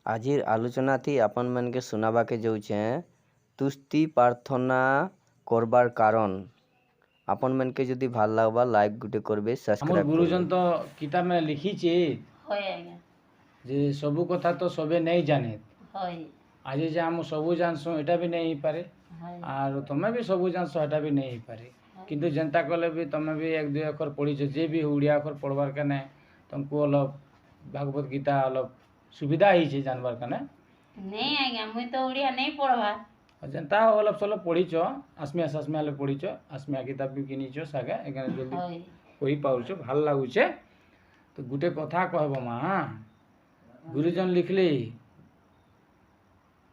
आजिर आलोचना थी अपन मन के सुनावा के जाऊे तुस्ती प्रार्थना करबार कारण अपन मन के जदि ভাল लागबा लाइक गुटे करबे आमर सब्सक्राइब गुरुजन करबे। तो किताब में लिखीचे হয় আজ্ঞା जे सबू कथा तो सबे नहीं जाने হয় आज जे आम सबू जानसु एटा भी नहीं पारे হয় आर तुमे भी सबू जानसु एटा भी नहीं पारे किंतु जनता कले भी तुमे भी एक दुई अक्षर पढ़ीछ जे भी उड़िया अक्षर पढ़वार कने तुमको अलग भागवत गीता अलग सुविधा ही छे जानवर कने नहीं आज्ञा मुई तो उड़िया नहीं पढ़वा जनता अलग सलग पढ़ीछ आसमिया सासमिया ले पढ़ीछ आसमिया किताब भी किनीछ सागे एखाने जल्दी হয় कही पाउछ ভাল लागुछे तो गुटे कथा कहब माँ गुरुजन लिखली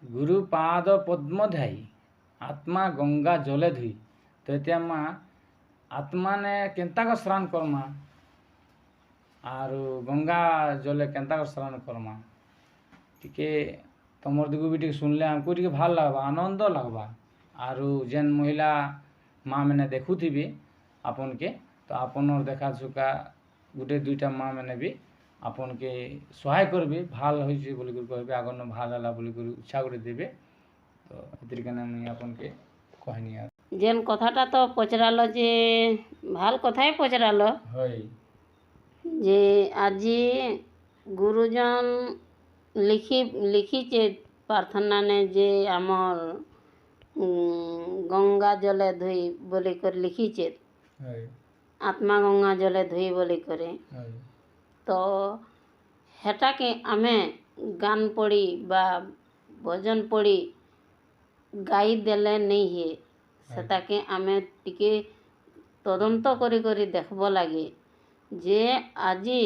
गुरु पाद पद्म ध्याई आत्मा गंगा जले धुई तो एतिया माँ आत्मा ने केन्ता का स्नान करमा आर गंगा जले केन्ता का स्नान करमा टिके तमर दिगु भी टिके सुनले हमको टिके ভাল लागबा आनंद लागबा आरु जेन महिला माँ मैंने देखुथिबी आपन के तो आपनर देखा सुखा गुटे दुईटा माँ मैंने भी आपन के सहाय करबे ভাল হইছে বলি করে কইবে আগন ভাল হলা বলি করে ইচ্ছা করে দেবে তো এতির কারণে আমি আপন के कहनी আর যেন কথাটা তো পচরালো যে ভাল কথাই পচরালো হই যে আজি গুরুজন লিখিছে প্রার্থনা নে যে আমার গঙ্গা জলে ধুই বলি করে লিখিছে হই आत्मा गंगा जले धुई बोली करे হই तो हेटा के आमे गान पढ़ी बा भजन पढ़ी गाई देले नहीं है सेटा के आमे टिके तदंत करी करी देखबो लागे जे आजी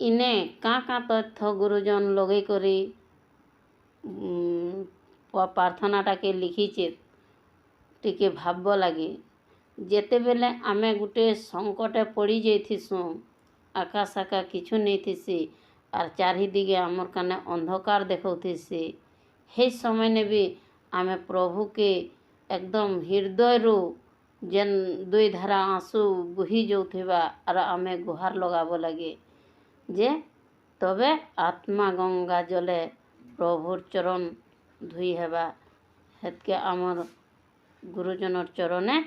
इने का तथ्य गुरुजन लगे करी प्रार्थनाटा के लिखीचे टिके भाबो लागे जेते बेले आमे गुटे संकटे पड़ी जाइथिसु आकाश आका किछु नहीं थिसी आर चारिदिगे आमर काने अंधकार देखौथिसी हे समय ने भी आमे प्रभु के एकदम हृदय रू जेन दुई धारा आंसू बुही जाउथिबा आर आमे गुहार लगाबो लागे जे तबे आत्मा गंगा जले प्रभुर चरण धुई हेबा हेतके आमर गुरुजनर चरणे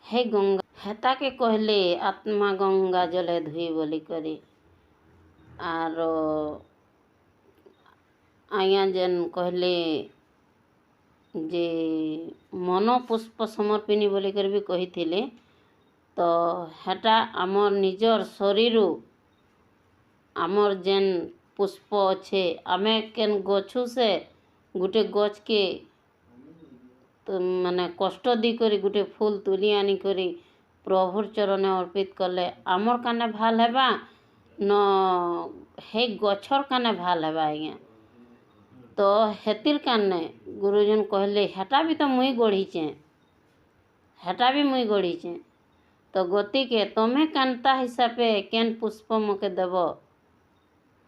हे गंगा हेता के कहले आत्मा गंगा जले धुई बोली करी आर आया जेन कहले जे मन पुष्प समर्पिणी बोली कर भी कही थिले तो हेटा आमर निजर शरीर आमर जेन पुष्प अच्छे आमे केन गछु से गुटे गछ के तो माने कष्ट दी करी गुटे फूल तुली आनी करी प्रभुर चरणे अर्पित करले आमर काने भाल हेबा न हे गछर काने भाल हेबा आज्ञा तो हेतिर काने गुरुजन कहले हेटा भी तो मुई गढ़ीचे हेटा भी मुई गढ़ीचे तो गति के तमे कांता हिसाबे केन पुष्प मके देव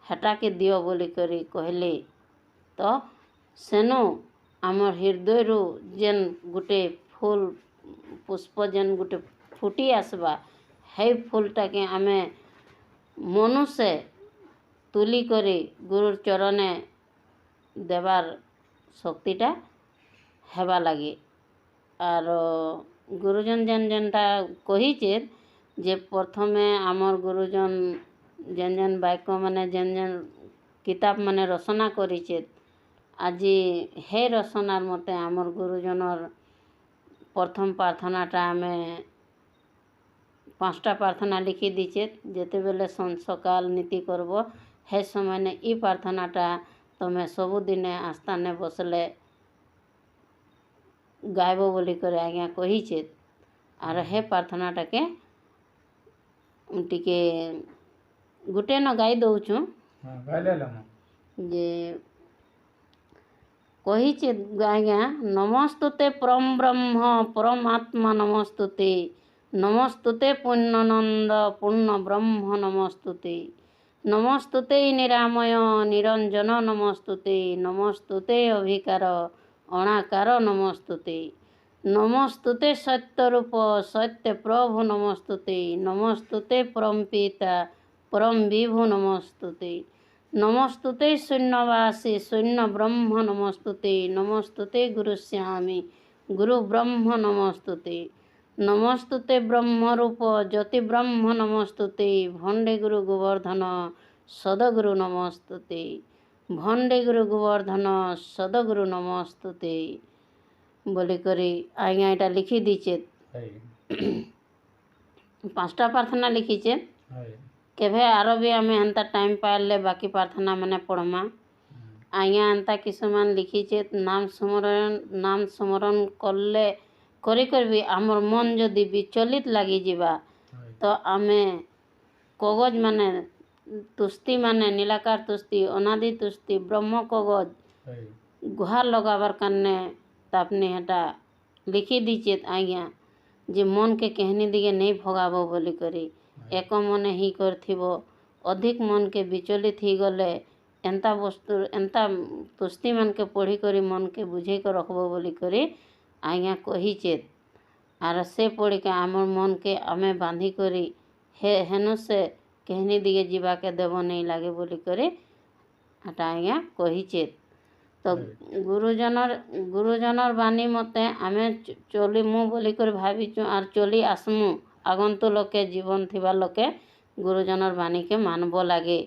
हेटा के दियो बोली करी कहले तो सेनो आमर हृदय रू जेन गुटे फूल पुष्प जेन गुटे फुटी आसबा हे फूलटा के आमे मनुष्य तुली करी गुरुर चरणे देवार शक्तिटा हेबा लागे आर गुरुजन जेन जेनटा कहिचे जे प्रथमे आमर गुरुजन जेन जेन वाक्य माने जेन जेन किताब माने रचना करिचे আজি हे रचनार मते आमर गुरुजनर प्रथम प्रार्थनाटा आमे 5टा प्रार्थना लिखी दीचे जेते बेले सकाल नीति करब हे समय ने ई प्रार्थनाटा तमे सबुदिने आस्थाने बसले गायब बोली करे आज्ञा कहिचे आर हे प्रार्थनाटा के टिके गुटे न गाई दउछु हां गाइले लम जे कहिचे आज्ञा नमस्तुते परम ब्रह्म परमात्मा नमस्तुते नमस्तुते पुण्यनंद पूर्ण ब्रह्म नमस्तुते नमस्तुते निरामय निरंजन नमस्तुते नमस्तुते अभिकार अणाकार नमस्तुते नमस्तुते सत्य रूप सत्य प्रभु नमस्तुते नमस्तुते परम पिता परम विभु नमस्तुते नमस्तुते शून्यवासी शून्य ब्रह्म नमस्तुते नमस्तुते गुरुश्यामी गुरु ब्रह्म नमस्तुते नमस्तुते ब्रह्मरूप ज्योति ब्रह्म नमस्तुते भंडे गुरु गोवर्धन सदगुरु नमस्तुते भंडे गुरु गोवर्धन सदगुरु नमस्तुते बोली करी आज्ञा यहाँ लिखी दीचे है 5टा प्रार्थना लिखीचे है केभे आरो भी आमे हेन्ता टाइम पाइले बाकी प्रार्थना मैंने पढ़मा आज्ञा एंता किसुमान लिखीचे नाम स्मरण करले करी कर भी आमर मन जदि विचलित लगी जीवा तो आमे कागज माने तुस्ती माने नीलाकार तुस्ती अनादि तुस्ती ब्रह्म कागज गुहार लगाबार काने तापने हेटा लिखी दीचे आज्ञा जे मन के कहनी दिगे नहीं भगाबो बोली करी एक मने ही करथिबो अधिक मन के विचलित ही गले एंता वस्तु एंता तुस्ती मन के पढ़ी करी मन के बुझे कर रखबो बोली करी आज्ञा कहीचे आर से पढ़ी के आमर मन के आमे बांधी करी हेनु से कहनी दिगे जीवा के देव नहीं लागे बोली करी हटा आज्ञा कहीचे तो गुरुजनर बानी मते आमे चली मु बोली कर भाविचु आर चली आसमु आगंतु लोके जीवन थिबा लोके गुरुजनर बानी के मानब लागे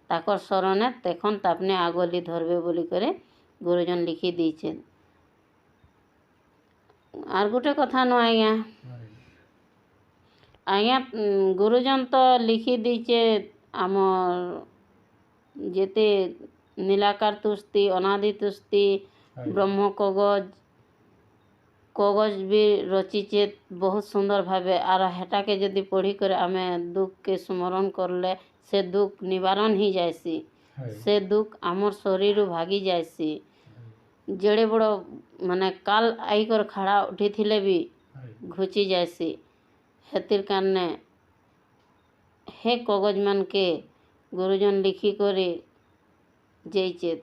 ताकर शरणे तेखन तापने आगली धरबे बोली करे गुरुजन लिखी दीचे आर गोटे कथा न आज्ञा गुरुजन तो लिखी दीचे आमर जेते नीलाकार तुस्ती अनादि तुस्ती ब्रह्म कागज भी रचिचे बहुत सुंदर भावे आर हेटा के जदि पढ़ी कर आमे दुख के स्मरण करले से दुख निवारण ही जायसी से दुख आमर शरीर भागी जायसी जेड़े बड़ माने काल आई कर खड़ा उठी थिले भी घुची जायसी हेतिर कारणे हे कागज मान के गुरुजन लिखी करे जेइचे